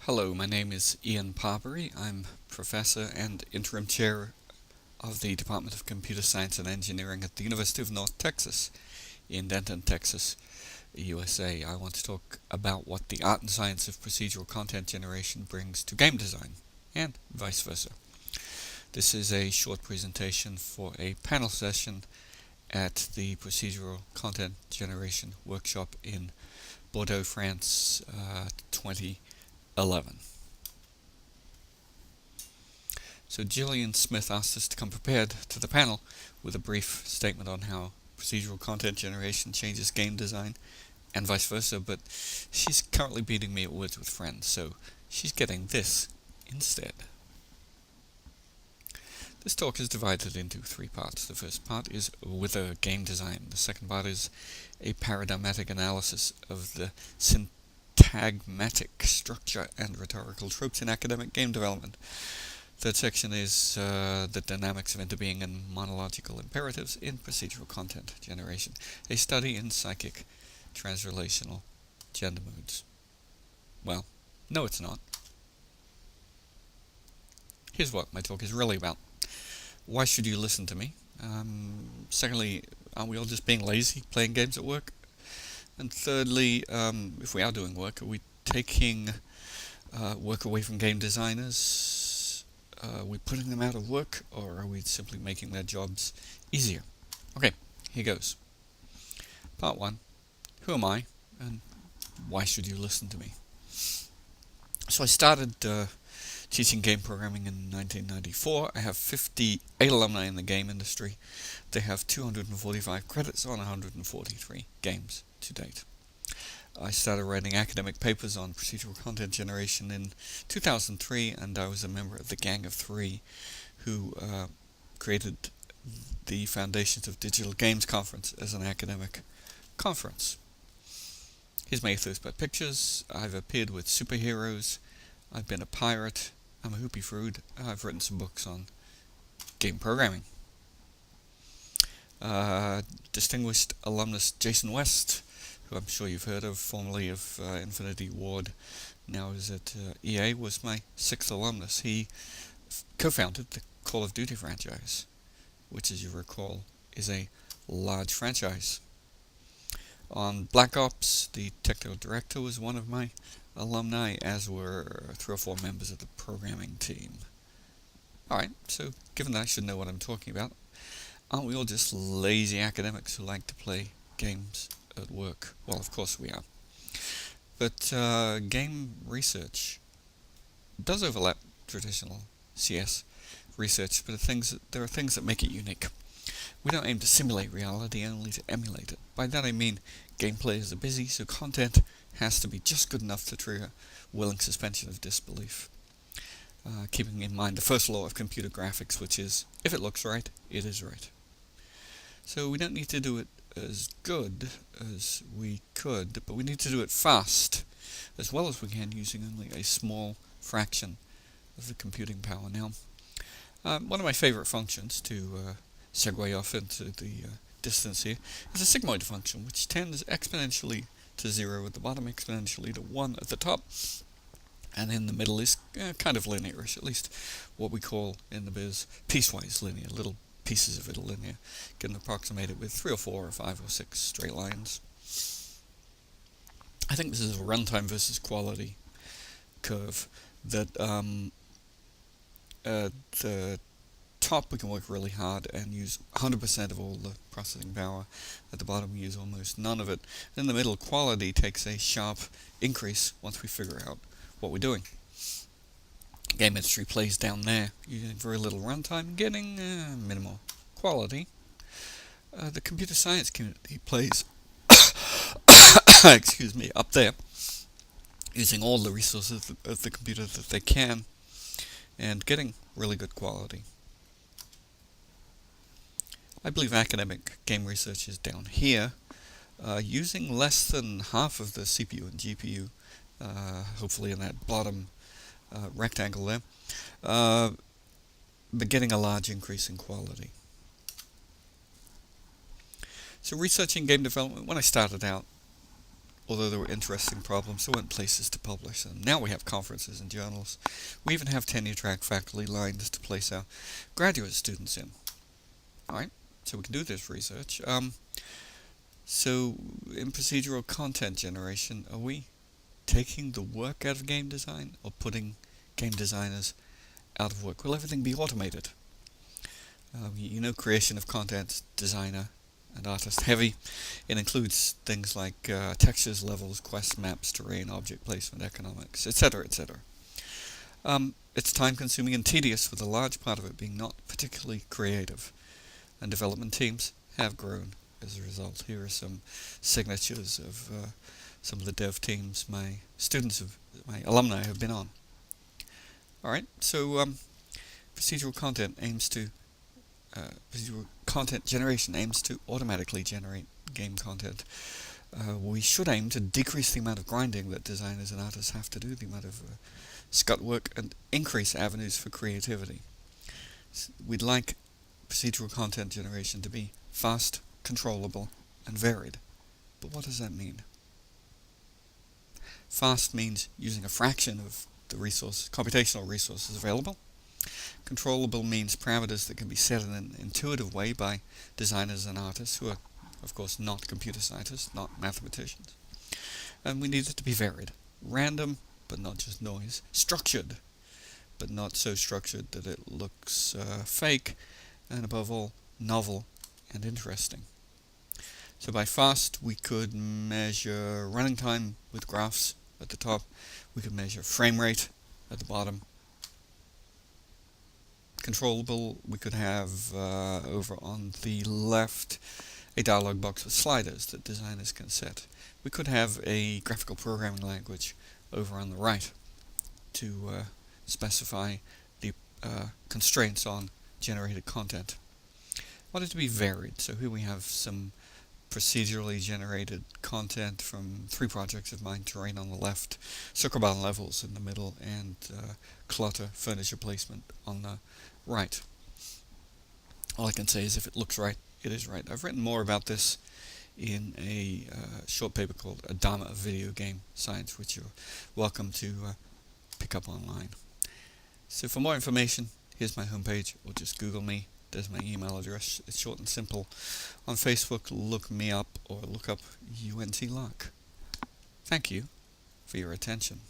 Hello, my name is Ian Parbury. I'm Professor and Interim Chair of the Department of Computer Science and Engineering at the University of North Texas in Denton, Texas, USA. I want to talk about what the art and science of procedural content generation brings to game design, and vice versa. This is a short presentation for a panel session at the Procedural Content Generation Workshop in Bordeaux, France, 2011. So Gillian Smith asked us to come prepared to the panel with a brief statement on how procedural content generation changes game design and vice versa, but she's currently beating me at Words with Friends, so she's getting this instead. This talk is divided into three parts. The first part is with a game design. The second part is a paradigmatic analysis of the syntagmatic structure and rhetorical tropes in academic game development. Third section is the dynamics of interbeing and monological imperatives in procedural content generation, a study in psychic transrelational gender moods. Well, no it's not. Here's what my talk is really about. Why should you listen to me? Secondly, aren't we all just being lazy, playing games at work? And thirdly, if we are doing work, are we taking work away from game designers? Are we putting them out of work, or are we simply making their jobs easier? Okay, here goes. Part 1. Who am I, and why should you listen to me? So I started teaching game programming in 1994. I have 58 alumni in the game industry. They have 245 credits on 143 games to date. I started writing academic papers on procedural content generation in 2003, and I was a member of the Gang of Three who created the Foundations of Digital Games Conference as an academic conference. Here's my ethos by pictures. I've appeared with superheroes. I've been a pirate. I'm a hoopy fruit. I've written some books on game programming. Distinguished alumnus Jason West, who I'm sure you've heard of, formerly of Infinity Ward, now is at EA, was my 6th alumnus. He co-founded the Call of Duty franchise, which, as you recall, is a large franchise. On Black Ops, the technical director was one of my alumni, as were 3 or 4 members of the programming team. Alright, so given that I should know what I'm talking about, aren't we all just lazy academics who like to play games at work? Well, of course we are. But game research does overlap traditional CS research, but there are things that make it unique. We don't aim to simulate reality, only to emulate it. By that I mean game players are busy, so content has to be just good enough to trigger willing suspension of disbelief. Keeping in mind the first law of computer graphics, which is, if it looks right, it is right. So we don't need to do it as good as we could, but we need to do it fast, as well as we can, using only a small fraction of the computing power. Now, one of my favorite functions, to segue off into the distance here, is a sigmoid function, which tends exponentially to 0 at the bottom, exponentially to 1 at the top, and in the middle is kind of linearish, at least what we call in the biz piecewise linear. Little pieces of it are linear, can approximate it with 3 or 4 or 5 or 6 straight lines. I think this is a runtime versus quality curve that at the top we can work really hard and use 100% of all the processing power. At the bottom we use almost none of it. In the middle, quality takes a sharp increase once we figure out what we're doing. Game industry plays down there, using very little runtime, getting minimal quality. The computer science community plays excuse me, up there, using all the resources of the computer that they can, and getting really good quality. I believe academic game research is down here, using less than half of the CPU and GPU, hopefully in that bottom rectangle there, but getting a large increase in quality. So researching game development, when I started out, although there were interesting problems, there weren't places to publish them. Now we have conferences and journals. We even have tenure-track faculty lines to place our graduate students in. Alright, so we can do this research. So in procedural content generation, are we taking the work out of game design or putting game designers out of work? Will everything be automated? You know, creation of content, designer and artist heavy. It includes things like textures, levels, quest maps, terrain, object placement, economics, etc., etc. It's time consuming and tedious, with a large part of it being not particularly creative, and development teams have grown as a result. Here are some signatures of some of the dev teams my alumni have been on. Alright, so procedural content generation aims to automatically generate game content. We should aim to decrease the amount of grinding that designers and artists have to do, the amount of scut work, and increase avenues for creativity. We'd like procedural content generation to be fast, controllable, and varied. But what does that mean? Fast means using a fraction of the computational resources available. Controllable means parameters that can be set in an intuitive way by designers and artists who are, of course, not computer scientists, not mathematicians. And we need it to be varied. Random, but not just noise. Structured, but not so structured that it looks fake. And above all, novel and interesting. So by fast, we could measure running time with graphs at the top. We could measure frame rate at the bottom. Controllable, we could have over on the left a dialog box with sliders that designers can set. We could have a graphical programming language over on the right to specify the constraints on generated content. I want it to be varied, so here we have some procedurally generated content from 3 projects of mine: terrain on the left, circle bound levels in the middle, and clutter furniture placement on the right. All I can say is if it looks right, it is right. I've written more about this in a short paper called A Dharma of Video Game Science, which you're welcome to pick up online. So for more information, here's my homepage, or just Google me. There's my email address. It's short and simple. On Facebook, look me up or look up UNT Lark. Thank you for your attention.